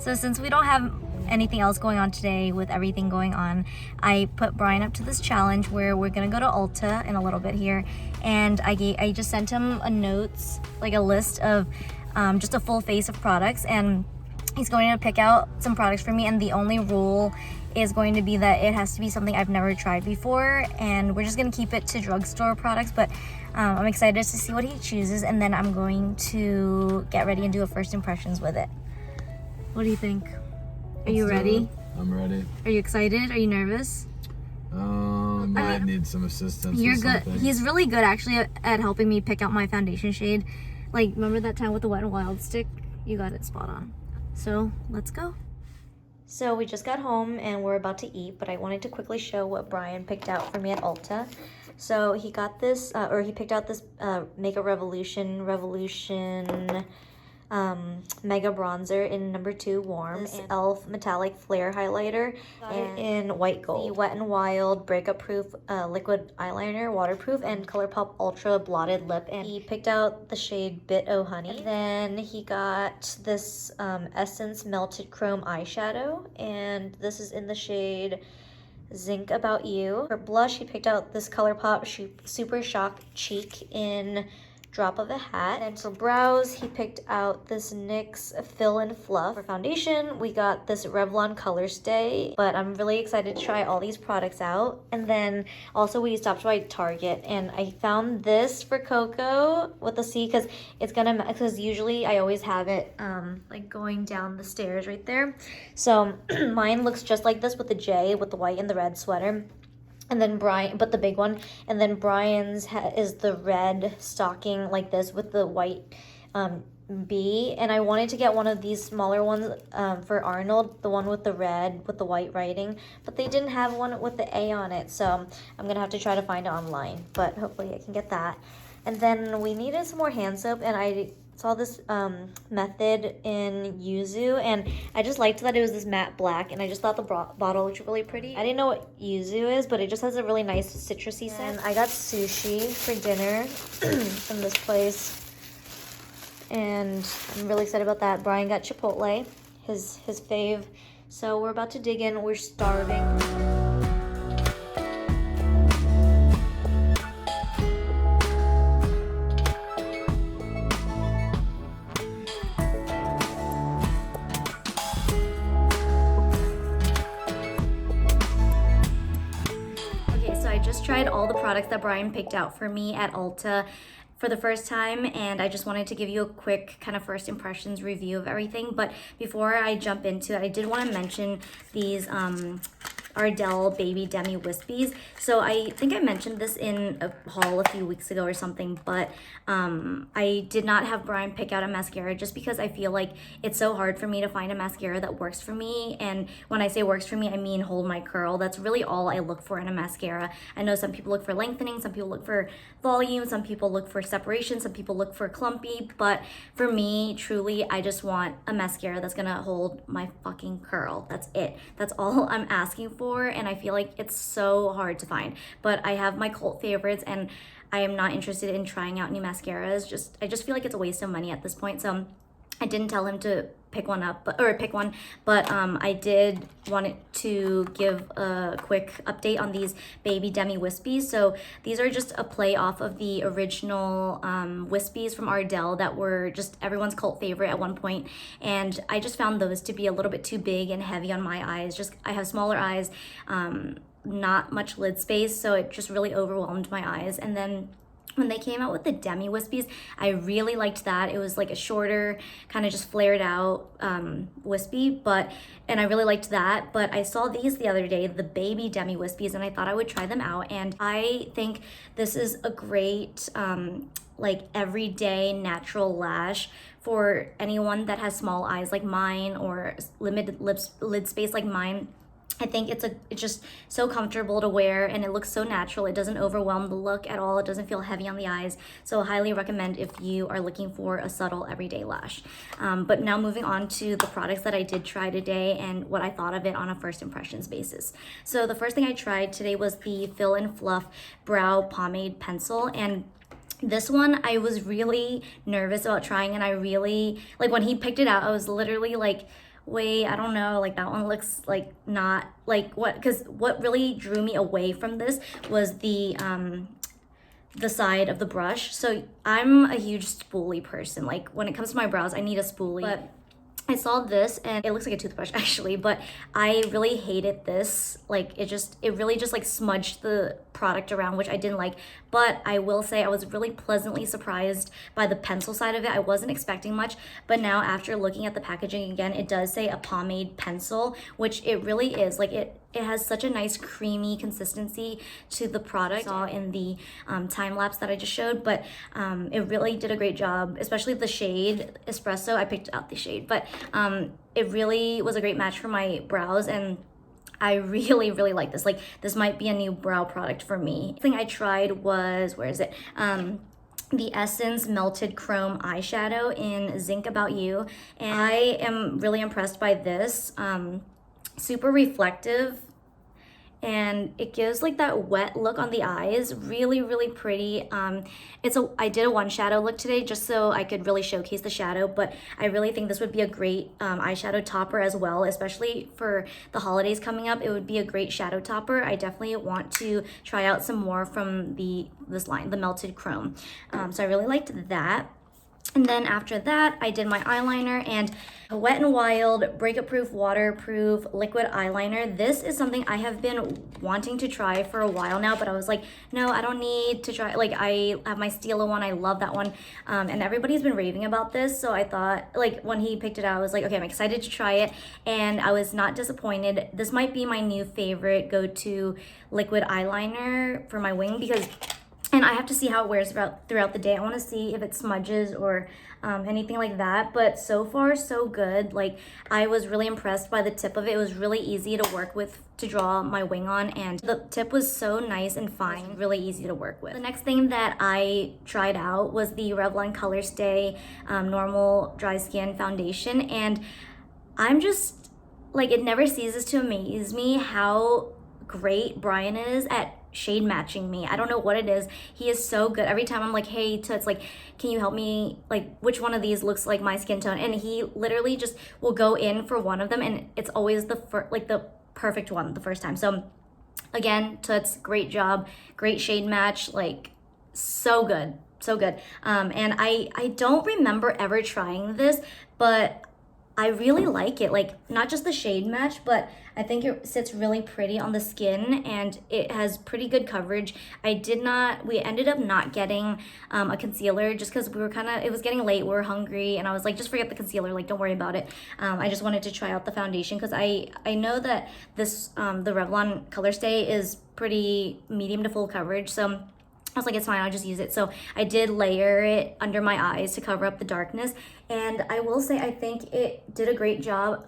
So since we don't have anything else going on today with everything going on, I put Brian up to this challenge where we're gonna go to Ulta in a little bit here, and I just sent him a notes, like a list of just a full face of products, and he's going to pick out some products for me, and the only rule is going to be that it has to be something I've never tried before, and we're just gonna keep it to drugstore products, but I'm excited to see what he chooses, and then I'm going to get ready and do a first impressions with it. What do you think? Are you ready? I'm ready. Are you excited? Are you nervous? I need some assistance. You're with good. something. He's really good actually at helping me pick out my foundation shade. Like, remember that time with the Wet n Wild stick? You got it spot on. So let's go. So we just got home and we're about to eat, but I wanted to quickly show what Brian picked out for me at Ulta. So he got this, he picked out this Makeup Revolution Mega Bronzer in number 2 Warm, this e.l.f. Metallic Flare Highlighter, and in White Gold. The Wet n Wild Breakup Proof Liquid Eyeliner, waterproof, and ColourPop Ultra Blotted Lip. And he picked out the shade Bit O Honey. And then he got this Essence Melted Chrome Eyeshadow, and this is in the shade Zinc About You. For blush, he picked out this ColourPop Super Shock Cheek in Drop of a Hat. And for brows, he picked out this NYX Fill and Fluff. For foundation, we got this Revlon Color Stay, but I'm really excited to try all these products out. And then also we stopped by Target, and I found this for Coco with the C, because usually I always have it like going down the stairs right there. So mine looks just like this with the J, with the white and the red sweater. And then but the big one, and then Brian's is the red stocking like this with the white B. And I wanted to get one of these smaller ones for Arnold, the one with the red with the white writing, but they didn't have one with the A on it, so I'm gonna have to try to find it online, but hopefully I can get that. And then we needed some more hand soap, and I saw this Method in Yuzu, and I just liked that it was this matte black, and I just thought the bottle looked really pretty. I didn't know what Yuzu is, but it just has a really nice citrusy scent. And I got sushi for dinner from this place, and I'm really excited about that. Brian got Chipotle, his fave. So we're about to dig in. We're starving. Just tried all the products that Brian picked out for me at Ulta for the first time, and I just wanted to give you a quick kind of first impressions review of everything. But before I jump into it, I did want to mention these Ardell Baby Demi Wispies. So I think I mentioned this in a haul a few weeks ago or something, but I did not have Brian pick out a mascara just because I feel like it's so hard for me to find a mascara that works for me. And when I say works for me, I mean hold my curl. That's really all I look for in a mascara. I know some people look for lengthening, some people look for volume, some people look for separation, some people look for clumpy, but for me, truly, I just want a mascara that's gonna hold my fucking curl. That's it. That's all I'm asking for, and I feel like it's so hard to find. But I have my cult favorites, and I am not interested in trying out new mascaras. I just feel like it's a waste of money at this point. So I didn't tell him to pick one, but I did want to give a quick update on these Baby Demi Wispies. So these are just a play off of the original Wispies from Ardell that were just everyone's cult favorite at one point, and I just found those to be a little bit too big and heavy on my eyes. I have smaller eyes, not much lid space, so it just really overwhelmed my eyes. And then when they came out with the Demi Wispies, I really liked that. It was like a shorter, kind of just flared out wispy, and I really liked that. But I saw these the other day, the Baby Demi Wispies, and I thought I would try them out. And I think this is a great like everyday natural lash for anyone that has small eyes like mine or limited lid space like mine. I think it's just so comfortable to wear, and it looks so natural. It doesn't overwhelm the look at all. It doesn't feel heavy on the eyes. So I highly recommend if you are looking for a subtle everyday lash. But now moving on to the products that I did try today and what I thought of it on a first impressions basis. So the first thing I tried today was the Fill and Fluff Brow Pomade Pencil, and this one I was really nervous about trying, and I really, like when he picked it out, I was literally like, wait, I don't know, like that one looks like not like what, because what really drew me away from this was the side of the brush. So I'm a huge spoolie person. Like when it comes to my brows, I need a spoolie. But I saw this and it looks like a toothbrush actually, but I really hated this. Like it really just like smudged the product around, which I didn't like. But I will say I was really pleasantly surprised by the pencil side of it. I wasn't expecting much, but now after looking at the packaging again, it does say a pomade pencil, which it really is. Like it has such a nice creamy consistency to the product. I saw in the time lapse that I just showed, but it really did a great job, especially the shade espresso. I picked out the shade, but it really was a great match for my brows, and I really, really like this. Like this might be a new brow product for me. The thing I tried was, where is it? The Essence Melted Chrome Eyeshadow in Zinc About You. And I am really impressed by this. Super reflective, and it gives like that wet look on the eyes. Really, really pretty. I did a one shadow look today just so I could really showcase the shadow, but I really think this would be a great eyeshadow topper as well, especially for the holidays coming up. It would be a great shadow topper. I definitely want to try out some more from this line, the Melted Chrome. So I really liked that. And then after that, I did my eyeliner, and a Wet n Wild Breakup Proof Waterproof Liquid Eyeliner. This is something I have been wanting to try for a while now, but I was like, no, I don't need to try. Like I have my Stila one, I love that one. And everybody's been raving about this. So I thought, like when he picked it out, I was like, okay, I'm excited to try it. And I was not disappointed. This might be my new favorite go-to liquid eyeliner for my wing, because and I have to see how it wears throughout the day. I want to see if it smudges or anything like that. But so far, so good. Like, I was really impressed by the tip of it. It was really easy to work with to draw my wing on. And the tip was so nice and fine. Really easy to work with. The next thing that I tried out was the Revlon Color Stay Normal Dry Skin Foundation. And I'm just, like, it never ceases to amaze me how great Brian is at shade matching me. I don't know what it is. He is so good. Every time I'm like, hey Tutz, like, can you help me, like, which one of these looks like my skin tone? And he literally just will go in for one of them, and it's always the perfect one the first time. So again, Tutz, great job, great shade match, like so good, so good. And I don't remember ever trying this, but I really like it. Like, not just the shade match, but I think it sits really pretty on the skin, and it has pretty good coverage. We ended up not getting a concealer just because it was getting late, we were hungry, and I was like, just forget the concealer, like, don't worry about it. I just wanted to try out the foundation because I know that this, the Revlon Color Stay is pretty medium to full coverage, so I was like, it's fine, I'll just use it. So I did layer it under my eyes to cover up the darkness. And I will say, I think it did a great job.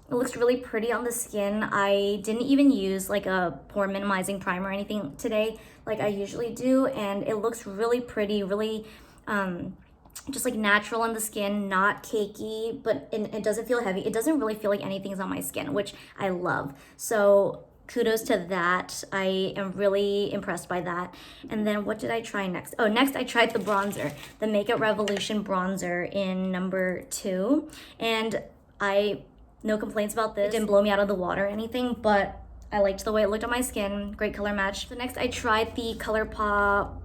It looks really pretty on the skin. I didn't even use like a pore minimizing primer or anything today like I usually do. And it looks really pretty, really just like natural on the skin, not cakey, but it doesn't feel heavy. It doesn't really feel like anything's on my skin, which I love. So kudos to that. I am really impressed by that. And then what did I try next? Oh, next I tried the bronzer, the Makeup Revolution bronzer in number 2. And no complaints about this. It didn't blow me out of the water or anything, but I liked the way it looked on my skin. Great color match. So next I tried the ColourPop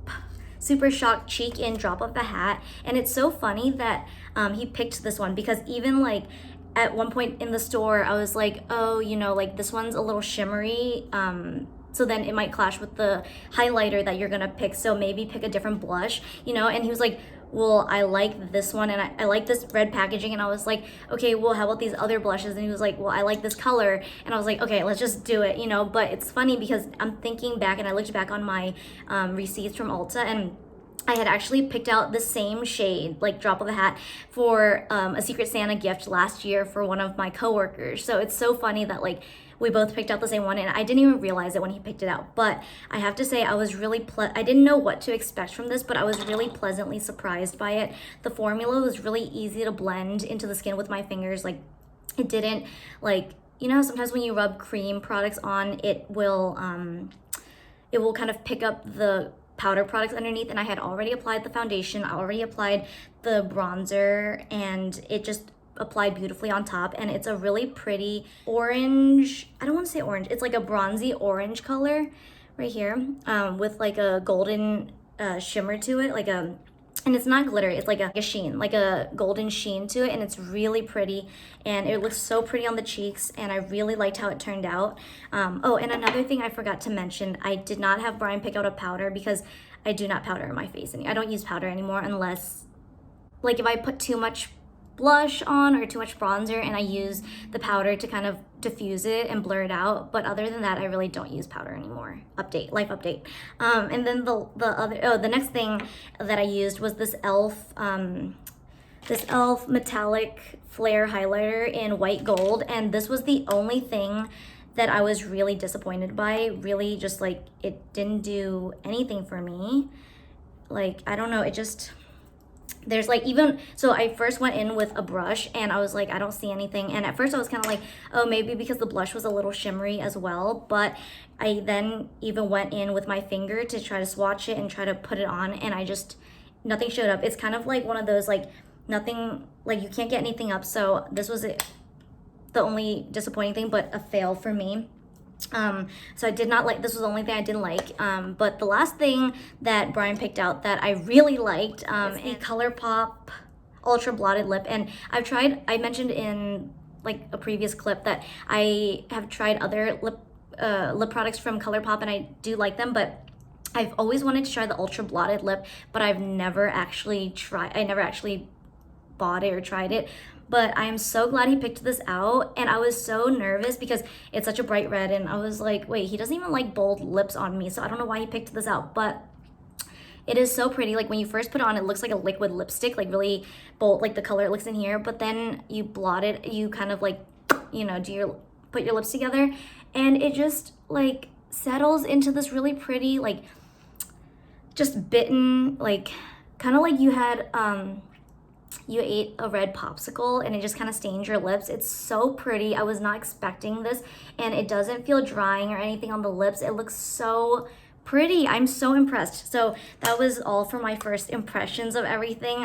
Super Shock Cheek in Drop of the Hat. And it's so funny that he picked this one, because even like at one point in the store, I was like, oh, like this one's a little shimmery, so then it might clash with the highlighter that you're gonna pick, so maybe pick a different blush, and he was like, well, I like this one, and I like this red packaging, and I was like, okay, well, how about these other blushes? And he was like, well, I like this color, and I was like, okay, let's just do it, but it's funny because I'm thinking back, and I looked back on my receipts from Ulta, and I had actually picked out the same shade, like Drop of the Hat, for a Secret Santa gift last year for one of my coworkers. So it's so funny that like we both picked out the same one, and I didn't even realize it when he picked it out. But I have to say, I was really I didn't know what to expect from this, but I was really pleasantly surprised by it. The formula was really easy to blend into the skin with my fingers. Like, it didn't, like, sometimes when you rub cream products on, it will kind of pick up the powder products underneath, and I had already applied the foundation, I already applied the bronzer, and it just apply beautifully on top, and it's a really pretty orange. I don't want to say orange. It's like a bronzy orange color right here, with like a golden shimmer to it, and it's not glitter, it's like a sheen, like a golden sheen to it, and it's really pretty, and it looks so pretty on the cheeks, and I really liked how it turned out. Oh, and another thing I forgot to mention, I did not have Brian pick out a powder because I do not powder my face. I don't use powder anymore unless, like, if I put too much blush on or too much bronzer and I use the powder to kind of diffuse it and blur it out, but other than that I really don't use powder anymore. Life update. And then the next thing that I used was this e.l.f. metallic flare highlighter in white gold, and this was the only thing that I was really disappointed by. Really, just like, it didn't do anything for me. Like, I don't know, it just, there's like, even so I first went in with a brush and I was like, I don't see anything, and at first I was kind of like, oh, maybe because the blush was a little shimmery as well, but I then even went in with my finger to try to swatch it and try to put it on, and nothing showed up. It's kind of like one of those, like, nothing, like, you can't get anything up. So this was it, the only disappointing thing, but a fail for me. So I did not like, this was the only thing I didn't like. But the last thing that Brian picked out that I really liked, is the ColourPop Ultra Blotted Lip. And I mentioned in like a previous clip that I have tried other lip products from ColourPop, and I do like them, but I've always wanted to try the Ultra Blotted Lip, but I never actually bought it or tried it. But I am so glad he picked this out, and I was so nervous because it's such a bright red, and I was like, wait, he doesn't even like bold lips on me, so I don't know why he picked this out, but it is so pretty. Like, when you first put it on, it looks like a liquid lipstick, like really bold, like the color it looks in here, but then you blot it, you kind of like, you know, put your lips together, and it just like settles into this really pretty, like, just bitten, like, kind of like you had you ate a red popsicle and it just kind of stains your lips. It's so pretty. I was not expecting this, and it doesn't feel drying or anything on the lips. It looks so pretty. I'm so impressed. So that was all for my first impressions of everything.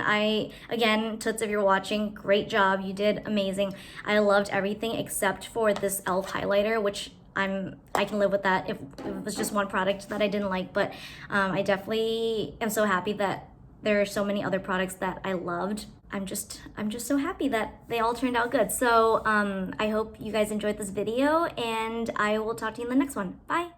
Again, Tutz, if you're watching, great job. You did amazing. I loved everything except for this e.l.f. highlighter, which I can live with that if it was just one product that I didn't like, but I definitely am so happy that there are so many other products that I loved. I'm just so happy that they all turned out good. So I hope you guys enjoyed this video, and I will talk to you in the next one. Bye.